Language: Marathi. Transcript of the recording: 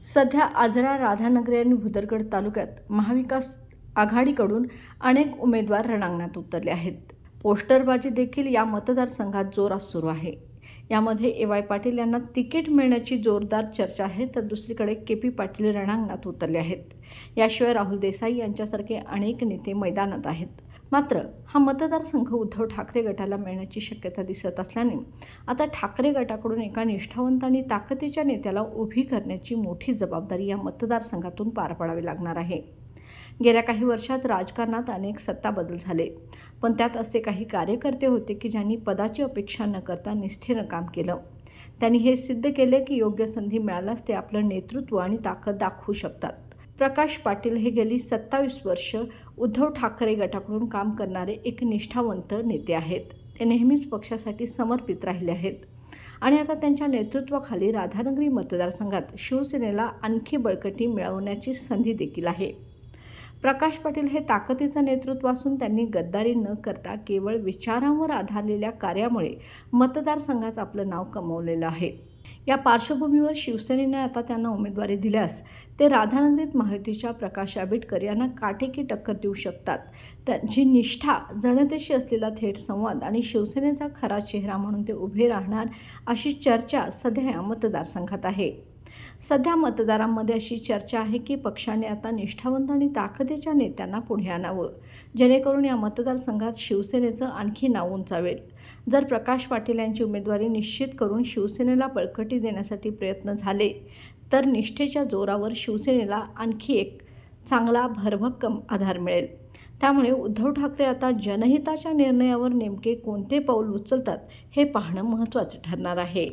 सध्या आजरा, राधानगरी आणि भुदरगड तालुक्यात महाविकास आघाडीकडून अनेक उमेदवार रणांगणात उतरले आहेत। पोस्टरबाजी देखील या मतदारसंघात जोरात सुरू आहे। यामध्ये ए.वाय. पाटील यांना तिकीट मिळण्याची जोरदार चर्चा आहे, तर दुसरीकडे के.पी. पाटील रणांगणात उतरले आहेत। याशिवाय राहुल देसाई यांच्यासारखे अनेक नेते मैदानात आहेत। मात्र हा मतदारसंघ उद्धव ठाकरे गटाला मिळण्याची शक्यता दिसत असल्याने आता ठाकरे गटाकडून एका निष्ठावंत आणि ताकदीच्या नेत्याला उभी करण्याची मोठी जबाबदारी या मतदारसंघातून पार पाडावी लागणार आहे। गेल्या काही वर्षात राजकारणात अनेक सत्ता बदल झाले, पण त्यात असे काही कार्यकर्ते होते की ज्यांनी पदाची अपेक्षा न करता निष्ठेनं काम केलं। त्यांनी हे सिद्ध केले की योग्य संधी मिळाल्यास ते आपलं नेतृत्व आणि ताकद दाखवू शकतात। प्रकाश पाटील हे गेली 27 वर्ष उद्धव ठाकरे गटाकडून काम करणारे एक निष्ठावंत नेते आहेत। ते नेहमीच पक्षासाठी समर्पित राहिले आहेत आणि आता त्यांच्या नेतृत्वाखाली राधानगरी मतदारसंघात शिवसेनेला आणखी बळकटी मिळवण्याची संधी देखील आहे। प्रकाश पाटील हे ताकदीचं नेतृत्व असून त्यांनी गद्दारी न करता केवळ विचारांवर आधारलेल्या कार्यामुळे मतदारसंघात आपलं नाव कमावलेलं आहे। या पार्श्वभूमीवर शिवसेनेने आता त्यांना उमेदवारी दिल्यास ते राधानगरीत महायुतीच्या प्रकाश आंबेडकर यांना काटेकी टक्कर देऊ शकतात। त्यांची निष्ठा, जनतेशी असलेला थेट संवाद आणि शिवसेनेचा खरा चेहरा म्हणून ते उभे राहणार अशी चर्चा सध्या या मतदारसंघात आहे। सध्या मतदारांमध्ये अशी चर्चा आहे की पक्षाने आता निष्ठावंत आणि ताकदीच्या नेत्यांना पुढे आणावं, जेणेकरून या मतदारसंघात शिवसेनेचं आणखी नाव उंचावेल। जर प्रकाश पाटील यांची उमेदवारी निश्चित करून शिवसेनेला बळकटी देण्यासाठी प्रयत्न झाले तर निष्ठेच्या जोरावर शिवसेनेला आणखी एक चांगला भरभक्कम आधार मिळेल। त्यामुळे उद्धव ठाकरे आता जनहिताच्या निर्णयावर नेमके कोणते पाऊल उचलतात हे पाहणं महत्त्वाचं ठरणार आहे।